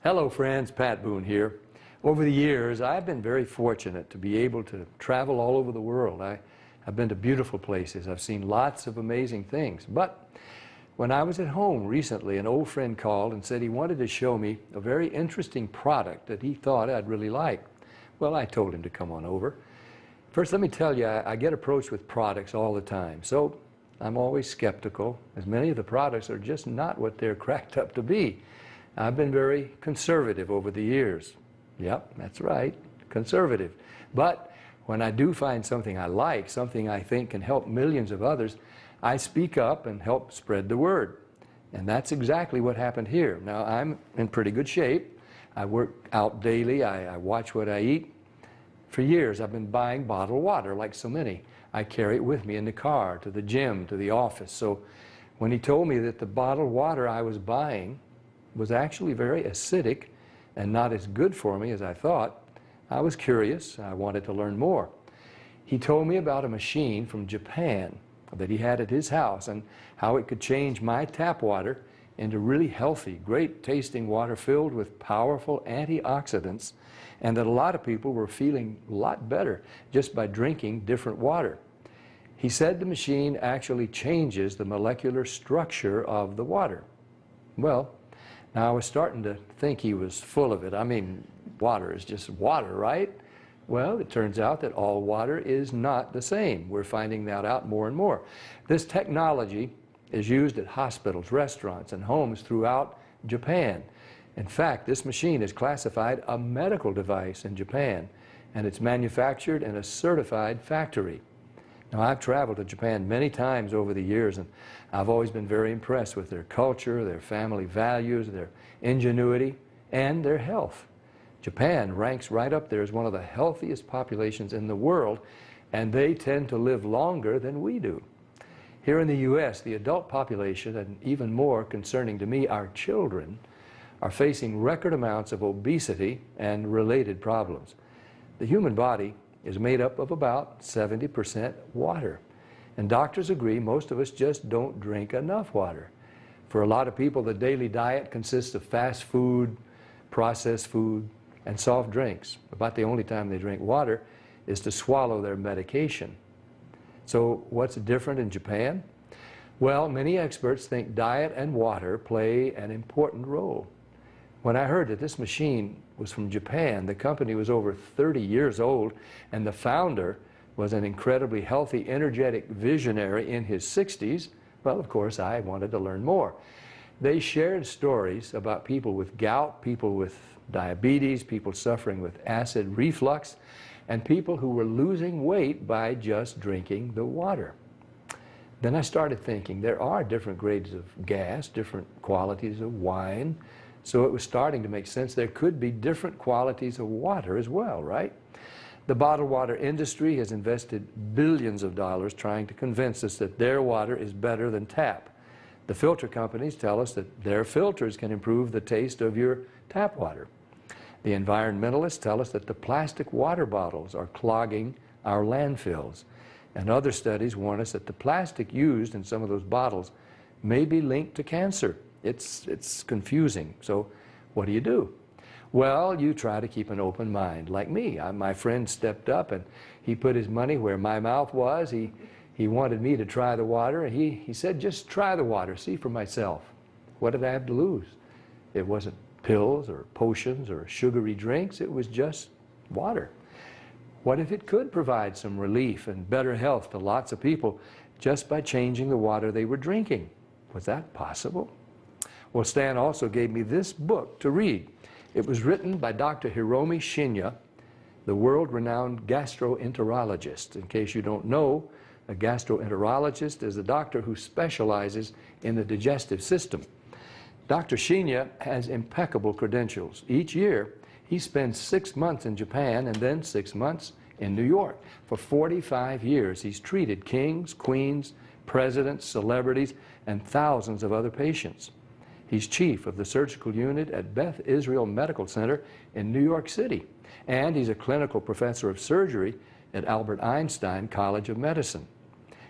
Hello friends, Pat Boone here. Over the years, I've been very fortunate to be able to travel all over the world. I've been to beautiful places. I've seen lots of amazing things. But when I was at home recently, an old friend called and said he wanted to show me a very interesting product that he thought I'd really like. Well, I told him to come on over. First, let me tell you, I get approached with products all the time. So I'm always skeptical, as many of the products are just not what they're cracked up to be. I've been very conservative over the years. Yep, that's right, conservative. But when I do find something I like, something I think can help millions of others, I speak up and help spread the word. And that's exactly what happened here. Now, I'm in pretty good shape. I work out daily. I watch what I eat. For years, I've been buying bottled water like so many. I carry it with me in the car, to the gym, to the office. So when he told me that the bottled water I was buying was actually very acidic and not as good for me as I thought, I was curious. I wanted to learn more. He told me about a machine from Japan that he had at his house and how it could change my tap water into really healthy, great tasting water filled with powerful antioxidants, and that a lot of people were feeling a lot better just by drinking different water. He said the machine actually changes the molecular structure of the water. Well, now I was starting to think he was full of it. I mean, water is just water, right? Well, it turns out that all water is not the same. We're finding that out more and more. This technology is used at hospitals, restaurants, and homes throughout Japan. In fact, this machine is classified a medical device in Japan, and it's manufactured in a certified factory. Now, I've traveled to Japan many times over the years, and I've always been very impressed with their culture, their family values, their ingenuity, and their health. Japan ranks right up there as one of the healthiest populations in the world, and they tend to live longer than we do. Here in the U.S., the adult population, and even more concerning to me, our children, are facing record amounts of obesity and related problems. The human body is made up of about 70% water. And doctors agree most of us just don't drink enough water. For a lot of people, the daily diet consists of fast food, processed food, and soft drinks. About the only time they drink water is to swallow their medication. So what's different in Japan? Well, many experts think diet and water play an important role. When I heard that this machine was from Japan, the company was over 30 years old, and the founder was an incredibly healthy, energetic visionary in his 60s, well, of course, I wanted to learn more. They shared stories about people with gout, people with diabetes, people suffering with acid reflux, and people who were losing weight by just drinking the water. Then I started thinking there are different grades of gas, different qualities of wine, so it was starting to make sense there could be different qualities of water as well, right? The bottled water industry has invested billions of dollars trying to convince us that their water is better than tap. The filter companies tell us that their filters can improve the taste of your tap water. The environmentalists tell us that the plastic water bottles are clogging our landfills. And other studies warn us that the plastic used in some of those bottles may be linked to cancer. It's confusing. So what do? Well, you try to keep an open mind. Like me, my friend stepped up and he put his money where my mouth was. He wanted me to try the water, and he said, just try the water, see for myself. What did I have to lose? It wasn't pills or potions or sugary drinks. It was just water. What if it could provide some relief and better health to lots of people just by changing the water they were drinking? Was that possible? Well, Stan also gave me this book to read. It was written by Dr. Hiromi Shinya, the world-renowned gastroenterologist. In case you don't know, a gastroenterologist is a doctor who specializes in the digestive system. Dr. Shinya has impeccable credentials. Each year, he spends 6 months in Japan and then 6 months in New York. For 45 years, he's treated kings, queens, presidents, celebrities, and thousands of other patients. He's chief of the surgical unit at Beth Israel Medical Center in New York City, and he's a clinical professor of surgery at Albert Einstein College of Medicine.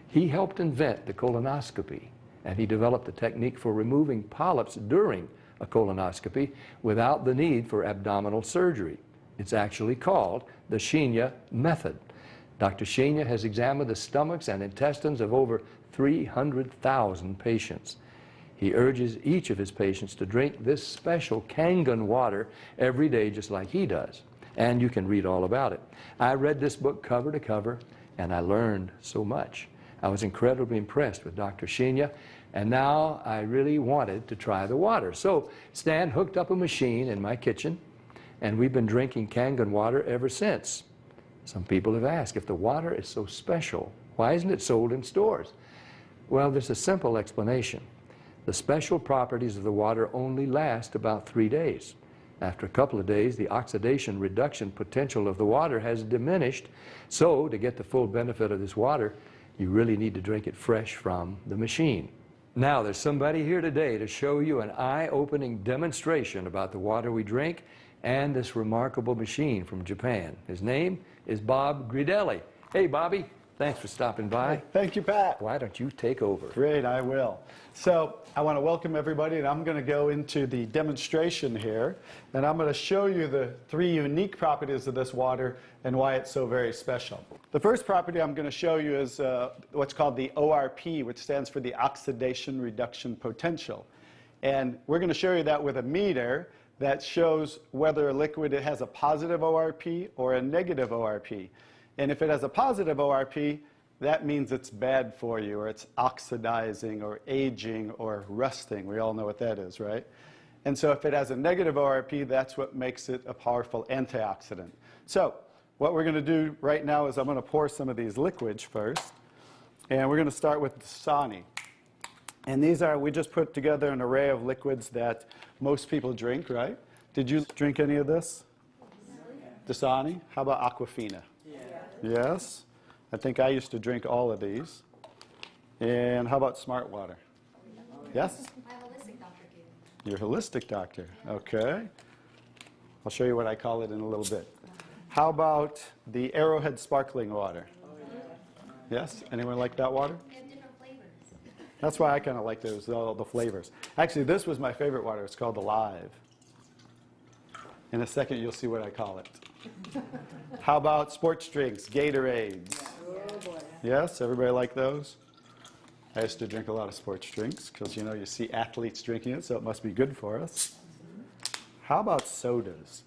He helped invent the colonoscopy, and he developed the technique for removing polyps during a colonoscopy without the need for abdominal surgery. It's actually called the Shinya method. Dr. Shinya has examined the stomachs and intestines of over 300,000 patients. He urges each of his patients to drink this special Kangen water every day just like he does. And you can read all about it. I read this book cover to cover, and I learned so much. I was incredibly impressed with Dr. Shinya, and now I really wanted to try the water. So Stan hooked up a machine in my kitchen, and we've been drinking Kangen water ever since. Some people have asked, if the water is so special, why isn't it sold in stores? Well, there's a simple explanation. The special properties of the water only last about 3 days. After a couple of days, the oxidation reduction potential of the water has diminished. So to get the full benefit of this water, you really need to drink it fresh from the machine. Now, there's somebody here today to show you an eye-opening demonstration about the water we drink and this remarkable machine from Japan. His name is Bob Gridelli. Hey, Bobby. Thanks for stopping by. Thank you, Pat. Why don't you take over? Great, I will. So I want to welcome everybody, and I'm going to go into the demonstration here, and I'm going to show you the 3 unique properties of this water and why it's so very special. The first property I'm going to show you is what's called the ORP, which stands for the oxidation reduction potential. And we're going to show you that with a meter that shows whether a liquid has a positive ORP or a negative ORP. And if it has a positive ORP, that means it's bad for you, or it's oxidizing, or aging, or rusting. We all know what that is, right? And so if it has a negative ORP, that's what makes it a powerful antioxidant. So what we're going to do right now is I'm going to pour some of these liquids first. And we're going to start with Dasani. And these are, we just put together an array of liquids that most people drink, right? Did you drink any of this? Dasani? How about Aquafina? Yes. I think I used to drink all of these. And how about Smart Water? Yes? My holistic doctor gave me. Your holistic doctor. Okay. I'll show you what I call it in a little bit. How about the Arrowhead sparkling water? Yes? Anyone like that water? They have different flavors. That's why I kind of like those, all the flavors. Actually, this was my favorite water. It's called Alive. In a second, you'll see what I call it. How about sports drinks, Gatorades? Yes, everybody like those? I used to drink a lot of sports drinks because, you know, you see athletes drinking it, so it must be good for us. How about sodas?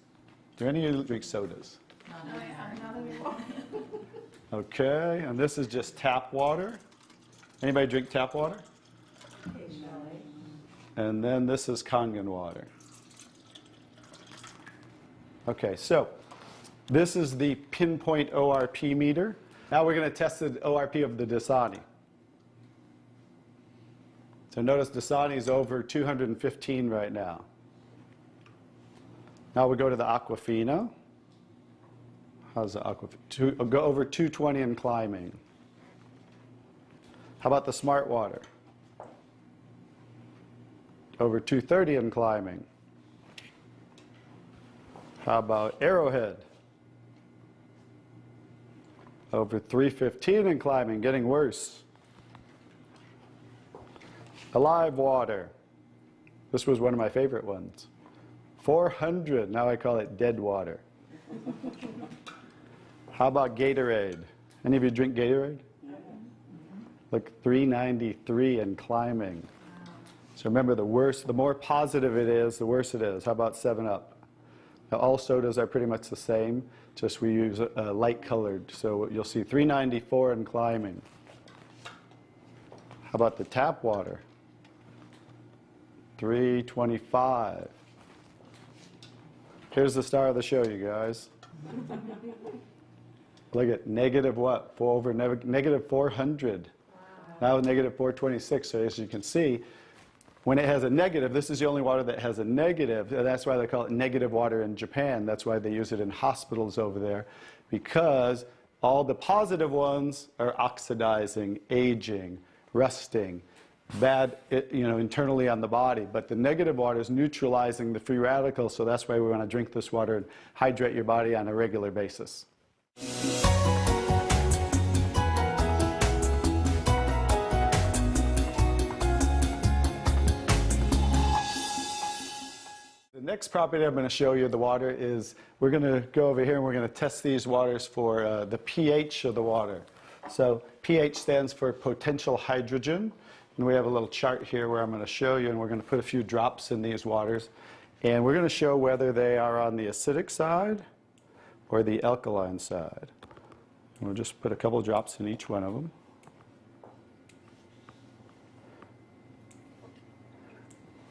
Do any of you drink sodas? Not anymore. Okay, and this is just tap water. Anybody drink tap water? And then this is Kangen water. Okay, so this is the pinpoint ORP meter. Now we're going to test the ORP of the Dasani. So notice Dasani is over 215 right now. Now we go to the Aquafina. How's the Aquafina? Go over 220 and climbing. How about the Smart Water? Over 230 and climbing. How about Arrowhead? Over 315 and climbing, getting worse. Alive Water. This was one of my favorite ones. 400, now I call it dead water. How about Gatorade? Any of you drink Gatorade? Look, 393 and climbing. So remember, the more positive it is, the worse it is. How about 7-Up? Now, all sodas are pretty much the same, just we use light colored. So you'll see 394 and climbing. How about the tap water? 325. Here's the star of the show, you guys. Look at negative what? Negative 400. Wow. Now negative 426. So as you can see, when it has a negative, this is the only water that has a negative. That's why they call it negative water in Japan. That's why they use it in hospitals over there, because all the positive ones are oxidizing, aging, rusting, bad, internally on the body. But the negative water is neutralizing the free radicals, so that's why we want to drink this water and hydrate your body on a regular basis. next property I'm going to show you, the water, is we're going to go over here and we're going to test these waters for the pH of the water. So pH stands for potential hydrogen. And we have a little chart here where I'm going to show you, and we're going to put a few drops in these waters. And we're going to show whether they are on the acidic side or the alkaline side. And we'll just put a couple drops in each one of them.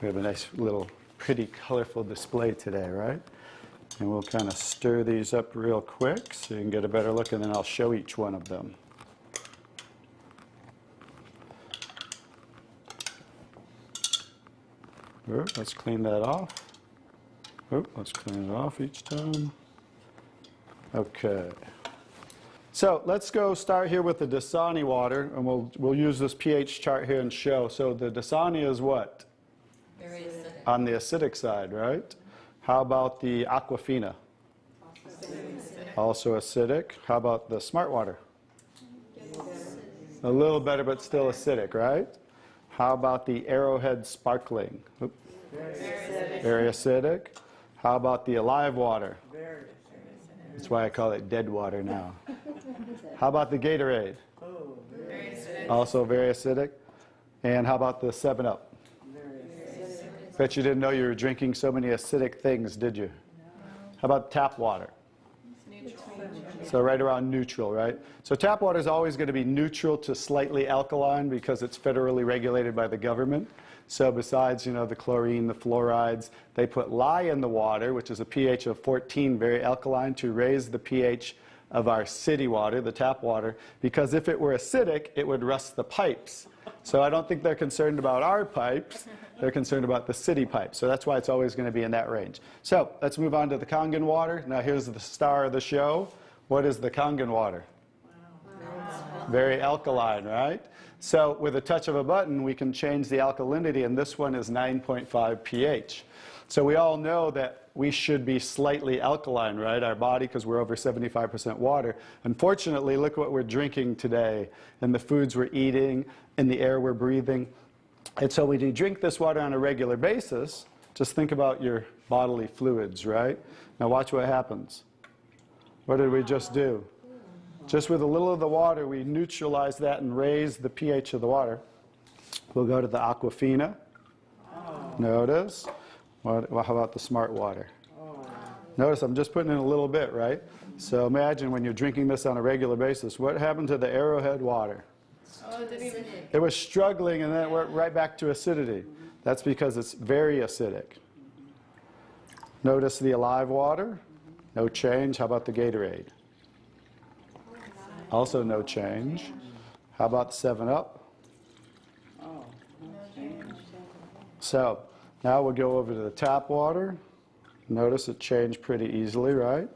We have a nice little pretty colorful display today, right? And we'll kind of stir these up real quick so you can get a better look, and then I'll show each one of them. Let's clean that off. Let's clean it off each time. Okay. So let's go start here with the Dasani water, and we'll use this pH chart here and show. So the Dasani is what? Very acidic. On the acidic side, right? How about the Aquafina? Also acidic. How about the Smart Water? A little better, but still acidic, right? How about the Arrowhead Sparkling? Oop. Very acidic. How about the Alive Water? That's why I call it dead water now. How about the Gatorade? Very acidic. Also very acidic. And how about the 7-Up? Bet you didn't know you were drinking so many acidic things, did you? How about tap water? So right around neutral, right? So tap water is always going to be neutral to slightly alkaline because it's federally regulated by the government. So besides, the chlorine, the fluorides, they put lye in the water, which is a pH of 14, very alkaline, to raise the pH of our city water, the tap water, because if it were acidic, it would rust the pipes. So I don't think they're concerned about our pipes. They're concerned about the city pipes. So that's why it's always going to be in that range. So let's move on to the Kangen water. Now here's the star of the show. What is the Kangen water? Very alkaline, right? So with a touch of a button, we can change the alkalinity, and this one is 9.5 pH. So we all know that we should be slightly alkaline, right? Our body, because we're over 75% water. Unfortunately, look what we're drinking today, and the foods we're eating, and the air we're breathing. And so when you drink this water on a regular basis, just think about your bodily fluids, right? Now watch what happens. What did we just do? Just with a little of the water, we neutralize that and raise the pH of the water. We'll go to the Aquafina. Notice. How about the Smart Water? Notice I'm just putting in a little bit, right? So imagine when you're drinking this on a regular basis, what happened to the Arrowhead water? It was struggling, and then it went right back to acidity. That's because it's very acidic. Notice the Alive Water. No change. How about the Gatorade? Also no change. How about the 7-Up? So now we'll go over to the tap water. Notice it changed pretty easily, right?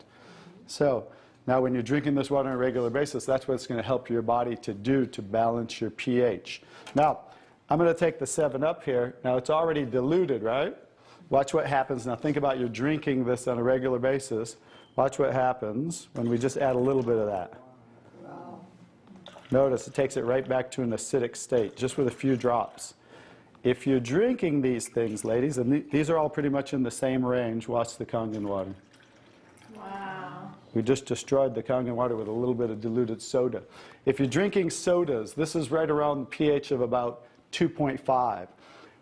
So now when you're drinking this water on a regular basis, that's what it's going to help your body to do to balance your pH. Now, I'm going to take the 7-Up here. Now it's already diluted, right? Watch what happens. Now think about you're drinking this on a regular basis. Watch what happens when we just add a little bit of that. Notice it takes it right back to an acidic state, just with a few drops. If you're drinking these things, ladies, and these are all pretty much in the same range, watch the Kangen water. Wow. We just destroyed the Kangen water with a little bit of diluted soda. If you're drinking sodas, this is right around the pH of about 2.5,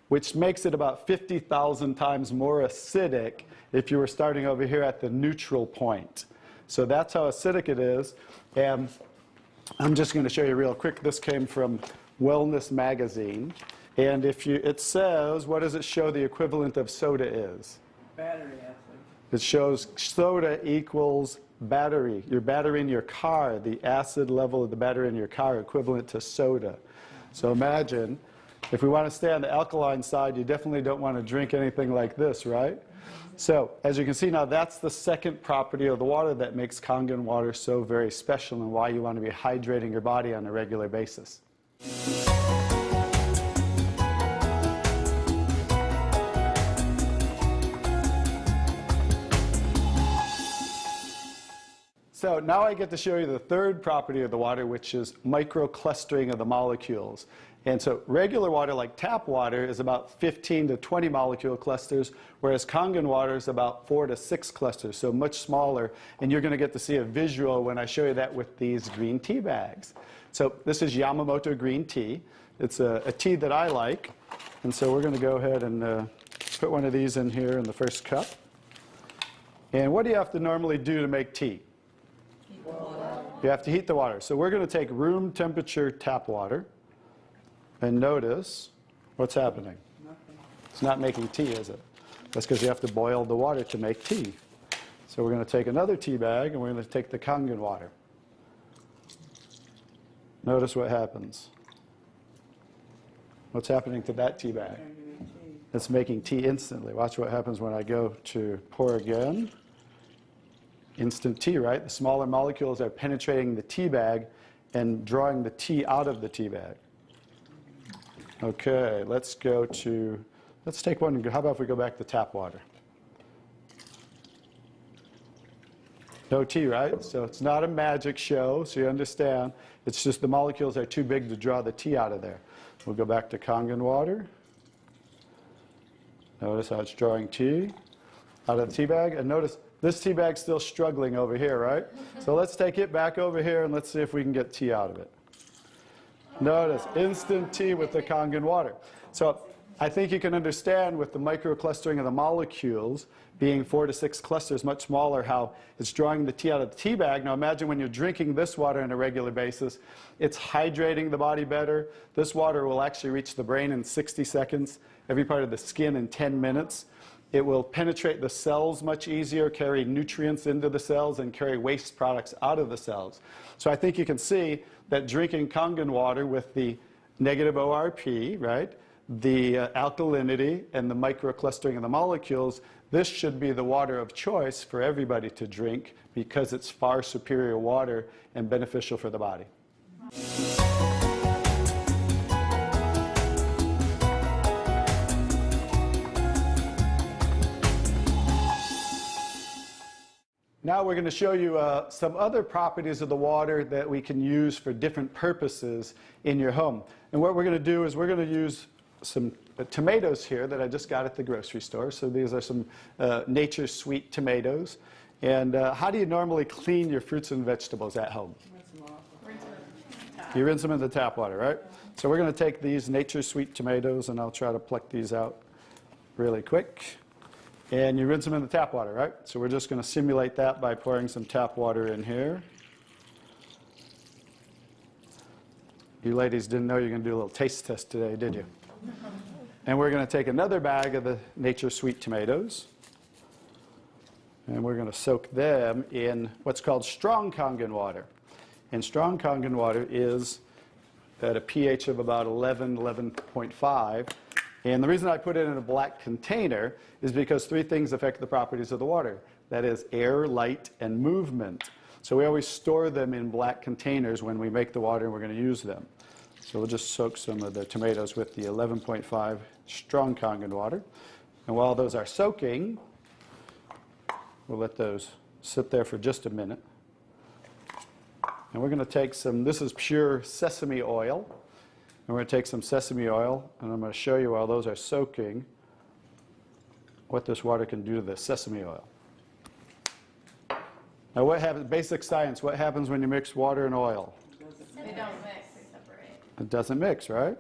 which makes it about 50,000 times more acidic if you were starting over here at the neutral point. So that's how acidic it is. And I'm just going to show you real quick. This came from Wellness Magazine. And it says, what does it show the equivalent of soda is? Battery acid. It shows soda equals battery. Your battery in your car, the acid level of the battery in your car equivalent to soda. So imagine, if we want to stay on the alkaline side, you definitely don't want to drink anything like this, right? So as you can see now, that's the second property of the water that makes Kangen water so very special and why you want to be hydrating your body on a regular basis. So now I get to show you the third property of the water, which is microclustering of the molecules. And so regular water, like tap water, is about 15 to 20 molecule clusters, whereas Kangen water is about 4 to 6 clusters, so much smaller. And you're going to get to see a visual when I show you that with these green tea bags. So this is Yamamoto green tea. It's a tea that I like. And so we're going to go ahead and put one of these in here in the first cup. And what do you have to normally do to make tea? Heat the water. You have to heat the water. So we're going to take room temperature tap water. And notice what's happening. Nothing. It's not making tea, is it? That's because you have to boil the water to make tea. So we're going to take another tea bag, and we're going to take the Kangen water. Notice what happens. What's happening to that tea bag? It's making tea instantly. Watch what happens when I go to pour again. Instant tea, right? The smaller molecules are penetrating the tea bag and drawing the tea out of the tea bag. Okay, let's take one. How about if we go back to tap water? No tea, right? So it's not a magic show, so you understand. It's just the molecules are too big to draw the tea out of there. We'll go back to Kangen water. Notice how it's drawing tea out of the tea bag. And notice this tea bag's still struggling over here, right? So let's take it back over here and let's see if we can get tea out of it. Notice, instant tea with the Kangen water. So I think you can understand with the microclustering of the molecules being 4 to 6 clusters, much smaller, how it's drawing the tea out of the tea bag. Now imagine when you're drinking this water on a regular basis, it's hydrating the body better. This water will actually reach the brain in 60 seconds, every part of the skin in 10 minutes. It will penetrate the cells much easier, carry nutrients into the cells, and carry waste products out of the cells. So I think you can see that drinking Kangen water with the negative ORP, right, the alkalinity, and the microclustering of the molecules, this should be the water of choice for everybody to drink because it's far superior water and beneficial for the body. Now we're going to show you some other properties of the water that we can use for different purposes in your home. And what we're going to do is we're going to use some tomatoes here that I just got at the grocery store. So these are some Nature's Sweet tomatoes. And how do you normally clean your fruits and vegetables at home? You rinse them in the tap water, right? So we're going to take these Nature's Sweet tomatoes, and I'll try to pluck these out really quick. And you rinse them in the tap water, right? So we're just going to simulate that by pouring some tap water in here. You ladies didn't know you were going to do a little taste test today, did you? And we're going to take another bag of the Nature's Sweet tomatoes. And we're going to soak them in what's called strong Kangen water. And strong Kangen water is at a pH of about 11, 11.5. And the reason I put it in a black container is because 3 things affect the properties of the water. That is air, light, and movement. So we always store them in black containers when we make the water and we're going to use them. So we'll just soak some of the tomatoes with the 11.5 strong Kangen water. And while those are soaking, we'll let those sit there for just a minute. And we're going to take some, this is pure sesame oil. And we're going to take some sesame oil, and I'm going to show you while those are soaking what this water can do to the sesame oil. Now what happens, basic science, what happens when you mix water and oil? They don't mix, they separate. It doesn't mix, right?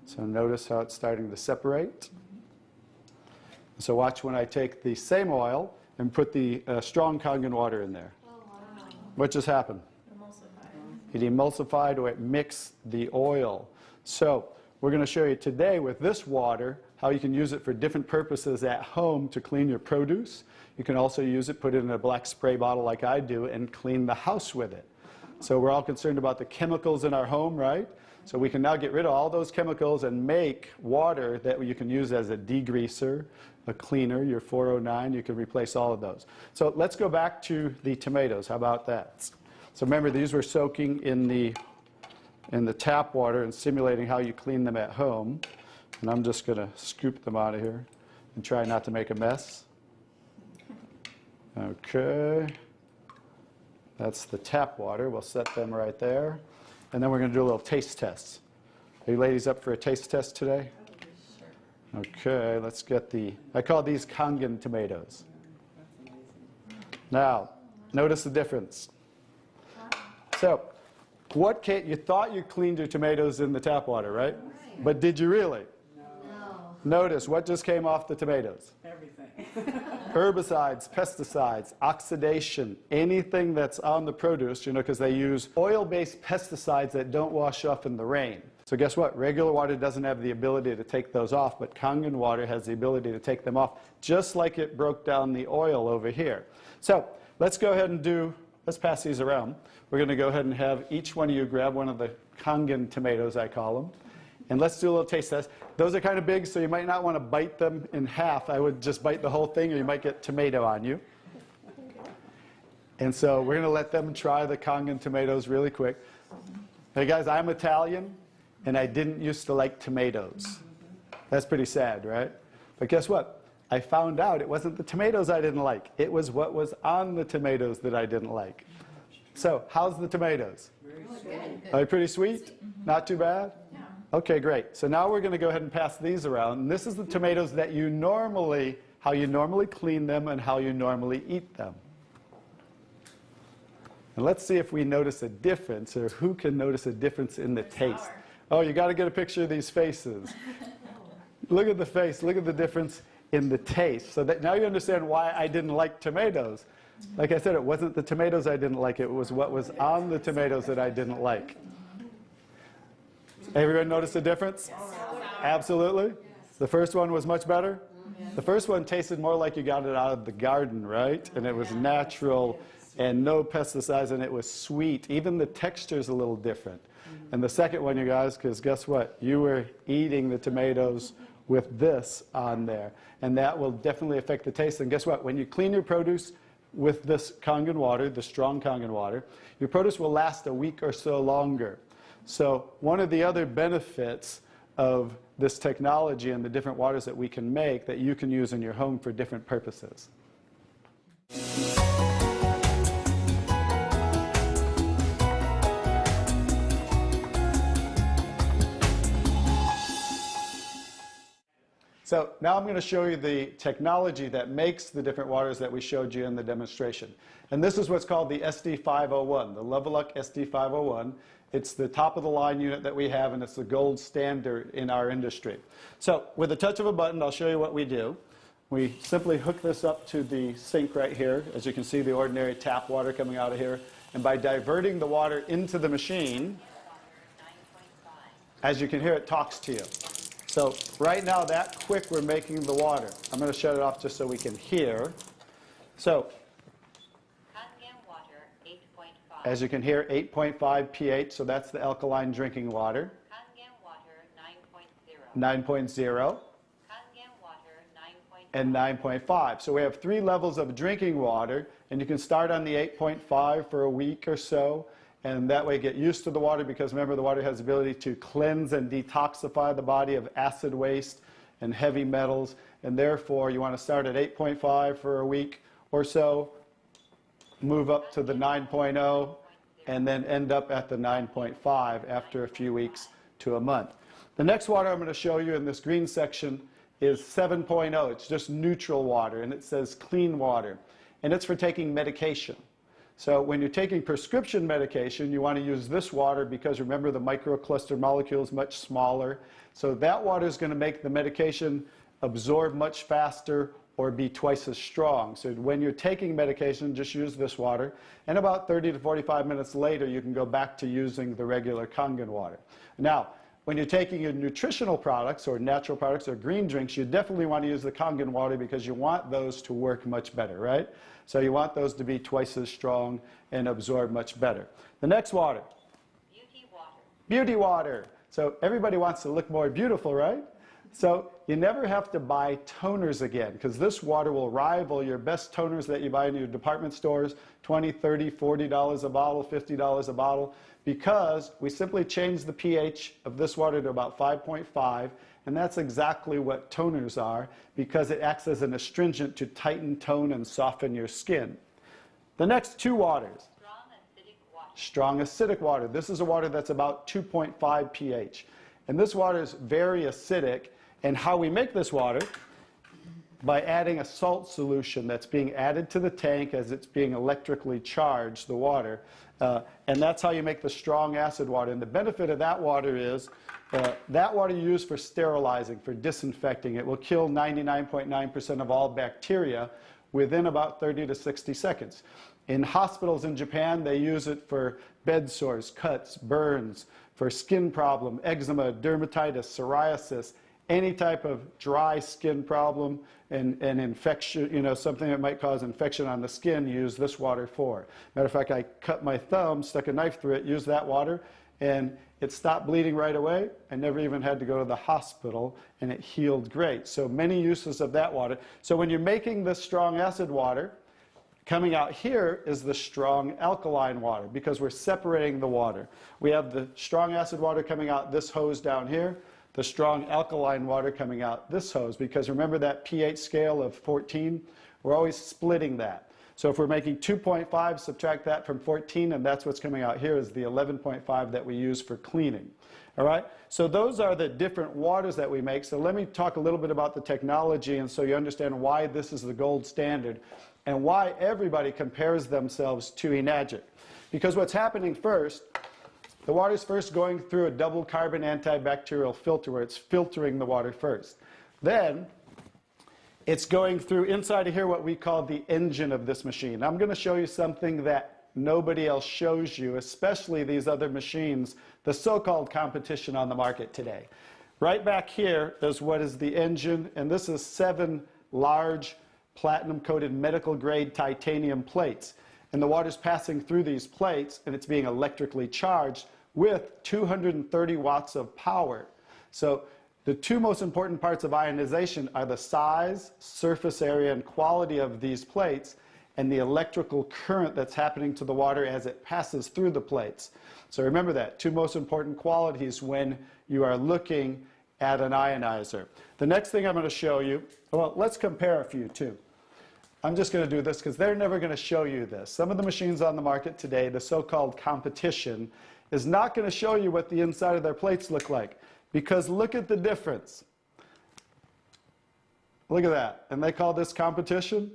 So notice how it's starting to separate. So watch when I take the same oil and put the strong Kangen water in there. Oh, wow. What just happened? Emulsified. It emulsified or it mixed the oil. So we're going to show you today with this water how you can use it for different purposes at home to clean your produce. You can also use it, put it in a black spray bottle like I do, and clean the house with it. So we're all concerned about the chemicals in our home, right? So we can now get rid of all those chemicals and make water that you can use as a degreaser, a cleaner, your 409. You can replace all of those. So let's go back to the tomatoes. How about that? So remember, these were soaking in the tap water and simulating how you clean them at home. And I'm just going to scoop them out of here and try not to make a mess. Okay. That's the tap water. We'll set them right there. And then we're going to do a little taste test. Are you ladies up for a taste test today? Okay, let's get I call these Kangen tomatoes. Now, notice the difference. So, you thought you cleaned your tomatoes in the tap water, right? But did you really? No. Notice what just came off the tomatoes. Everything. Herbicides, pesticides, oxidation, anything that's on the produce, because they use oil-based pesticides that don't wash off in the rain. So guess what? Regular water doesn't have the ability to take those off, but Kangen water has the ability to take them off, just like it broke down the oil over here. So let's go ahead and let's pass these around. We're going to go ahead and have each one of you grab one of the Kangen tomatoes, I call them. And let's do a little taste test. Those are kind of big, so you might not want to bite them in half. I would just bite the whole thing, or you might get tomato on you. And so we're going to let them try the Kangen tomatoes really quick. Hey guys, I'm Italian, and I didn't used to like tomatoes. That's pretty sad, right? But guess what? I found out it wasn't the tomatoes I didn't like. It was what was on the tomatoes that I didn't like. So, how's the tomatoes? Are they pretty sweet? Not too bad? Yeah. Okay, great. So now we're going to go ahead and pass these around. And this is the tomatoes that how you normally clean them and how you normally eat them. And let's see if we notice a difference, or who can notice a difference in the taste. Oh, you got to get a picture of these faces. Look at the face. Look at the difference in the taste. So that now you understand why I didn't like tomatoes. Like I said, it wasn't the tomatoes I didn't like. It was what was on the tomatoes that I didn't like. Everyone notice the difference? Absolutely. The first one was much better? The first one tasted more like you got it out of the garden, right? And it was natural and no pesticides, and it was sweet. Even the texture is a little different. And the second one, you guys, because guess what? You were eating the tomatoes with this on there. And that will definitely affect the taste. And guess what? When you clean your produce with this Kangen water, the strong Kangen water, your produce will last a week or so longer. So one of the other benefits of this technology and the different waters that we can make that you can use in your home for different purposes. So now I'm going to show you the technology that makes the different waters that we showed you in the demonstration. And this is what's called the SD501, the Leveluck SD501. It's the top of the line unit that we have, and it's the gold standard in our industry. So with the touch of a button, I'll show you what we do. We simply hook this up to the sink right here. As you can see, the ordinary tap water coming out of here. And by diverting the water into the machine, as you can hear, it talks to you. So right now, that quick, we're making the water. I'm going to shut it off just so we can hear. So Kangen water 8.5. as you can hear, 8.5 pH, so that's the alkaline drinking water. Kangen water 9.0. 9.0 Kangen water 9.5. and 9.5. So we have 3 levels of drinking water, and you can start on the 8.5 for a week or so. And that way get used to the water, because remember, the water has the ability to cleanse and detoxify the body of acid waste and heavy metals. And therefore, you want to start at 8.5 for a week or so, move up to the 9.0, and then end up at the 9.5 after a few weeks to a month. The next water I'm going to show you in this green section is 7.0. It's just neutral water, and it says clean water. And it's for taking medication. So when you're taking prescription medication, you want to use this water because, remember, the microcluster molecule is much smaller. So that water is going to make the medication absorb much faster or be twice as strong. So when you're taking medication, just use this water. And about 30 to 45 minutes later, you can go back to using the regular Kangen water. Now, when you're taking your nutritional products or natural products or green drinks, you definitely want to use the Kangen water because you want those to work much better, right? So you want those to be twice as strong and absorb much better. The next water. Beauty water. Beauty water. So everybody wants to look more beautiful, right? So you never have to buy toners again, because this water will rival your best toners that you buy in your department stores, $20, $30, $40 a bottle, $50 a bottle, because we simply change the pH of this water to about 5.5, and that's exactly what toners are, because it acts as an astringent to tighten, tone, and soften your skin. The next 2 waters. Strong and strong acidic water. This is a water that's about 2.5 pH. And this water is very acidic. And how we make this water? By adding a salt solution that's being added to the tank as it's being electrically charged, the water. And that's how you make the strong acid water. And the benefit of that water is that water you use for sterilizing, for disinfecting. It will kill 99.9% of all bacteria within about 30 to 60 seconds. In hospitals in Japan, they use it for bed sores, cuts, burns, for skin problem, eczema, dermatitis, psoriasis, any type of dry skin problem and infection, something that might cause infection on the skin, use this water for. Matter of fact, I cut my thumb, stuck a knife through it, used that water, and it stopped bleeding right away. I never even had to go to the hospital, and it healed great. So many uses of that water. So when you're making this strong acid water, coming out here is the strong alkaline water because we're separating the water. We have the strong acid water coming out this hose down here, the strong alkaline water coming out this hose, because remember that pH scale of 14? We're always splitting that. So if we're making 2.5, subtract that from 14, and that's what's coming out here is the 11.5 that we use for cleaning. All right? So those are the different waters that we make. So let me talk a little bit about the technology, and so you understand why this is the gold standard and why everybody compares themselves to Enagic. Because what's happening first, the water's first going through a double carbon antibacterial filter where it's filtering the water first. Then it's going through inside of here what we call the engine of this machine. I'm going to show you something that nobody else shows you, especially these other machines, the so-called competition on the market today. Right back here is what is the engine, and this is 7 large platinum-coated medical-grade titanium plates. And the water's passing through these plates, and it's being electrically charged with 230 watts of power. So the two most important parts of ionization are the size, surface area, and quality of these plates, and the electrical current that's happening to the water as it passes through the plates. So remember that, two most important qualities when you are looking at an ionizer. The next thing I'm going to show you, well, let's compare a few too. I'm just going to do this because they're never going to show you this. Some of the machines on the market today, the so-called competition, is not going to show you what the inside of their plates look like. Because look at the difference. Look at that. And they call this competition?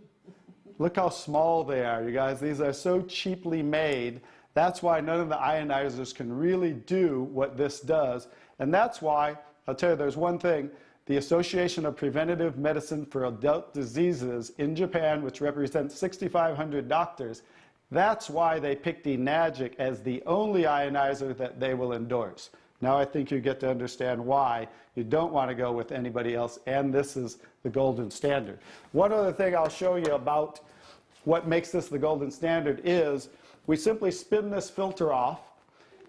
Look how small they are, you guys. These are so cheaply made. That's why none of the ionizers can really do what this does. And that's why, I'll tell you, there's one thing. The Association of Preventive Medicine for Adult Diseases in Japan, which represents 6,500 doctors, that's why they picked Enagic as the only ionizer that they will endorse. Now I think you get to understand why you don't want to go with anybody else, and this is the golden standard. One other thing I'll show you about what makes this the golden standard is we simply spin this filter off,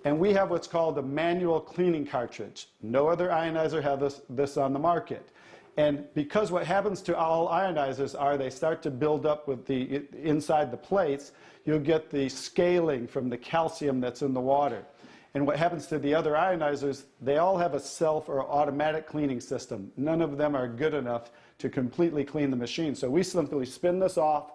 and we have what's called a manual cleaning cartridge. No other ionizer has this on the market. And because what happens to all ionizers are they start to build up with the inside the plates, you'll get the scaling from the calcium that's in the water. And what happens to the other ionizers, they all have a self or automatic cleaning system. None of them are good enough to completely clean the machine. So we simply spin this off,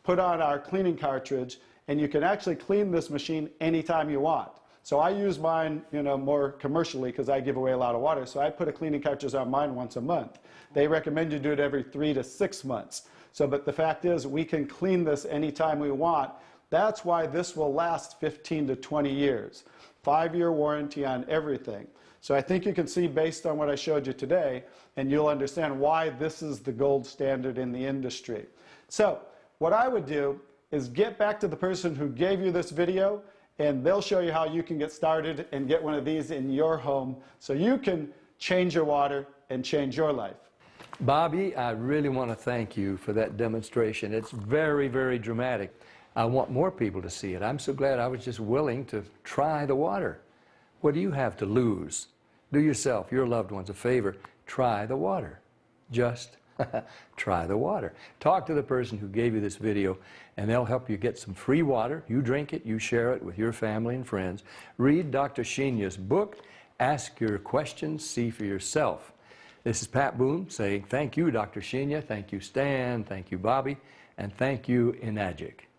put on our cleaning cartridge, and you can actually clean this machine anytime you want. So I use mine, more commercially because I give away a lot of water. So I put a cleaning cartridge on mine once a month. They recommend you do it every 3 to 6 months. So, but the fact is, we can clean this anytime we want. That's why this will last 15 to 20 years. 5-year warranty on everything. So I think you can see based on what I showed you today, and you'll understand why this is the gold standard in the industry. So what I would do is get back to the person who gave you this video, and they'll show you how you can get started and get one of these in your home so you can change your water and change your life. Bobby, I really want to thank you for that demonstration. It's very, very dramatic. I want more people to see it. I'm so glad I was just willing to try the water. What do you have to lose? Do yourself, your loved ones, a favor. Try the water. Just try the water. Talk to the person who gave you this video, and they'll help you get some free water. You drink it, you share it with your family and friends. Read Dr. Sheenya's book. Ask your questions, see for yourself. This is Pat Boone saying thank you, Dr. Sheenya. Thank you, Stan. Thank you, Bobby. And thank you, Enagic.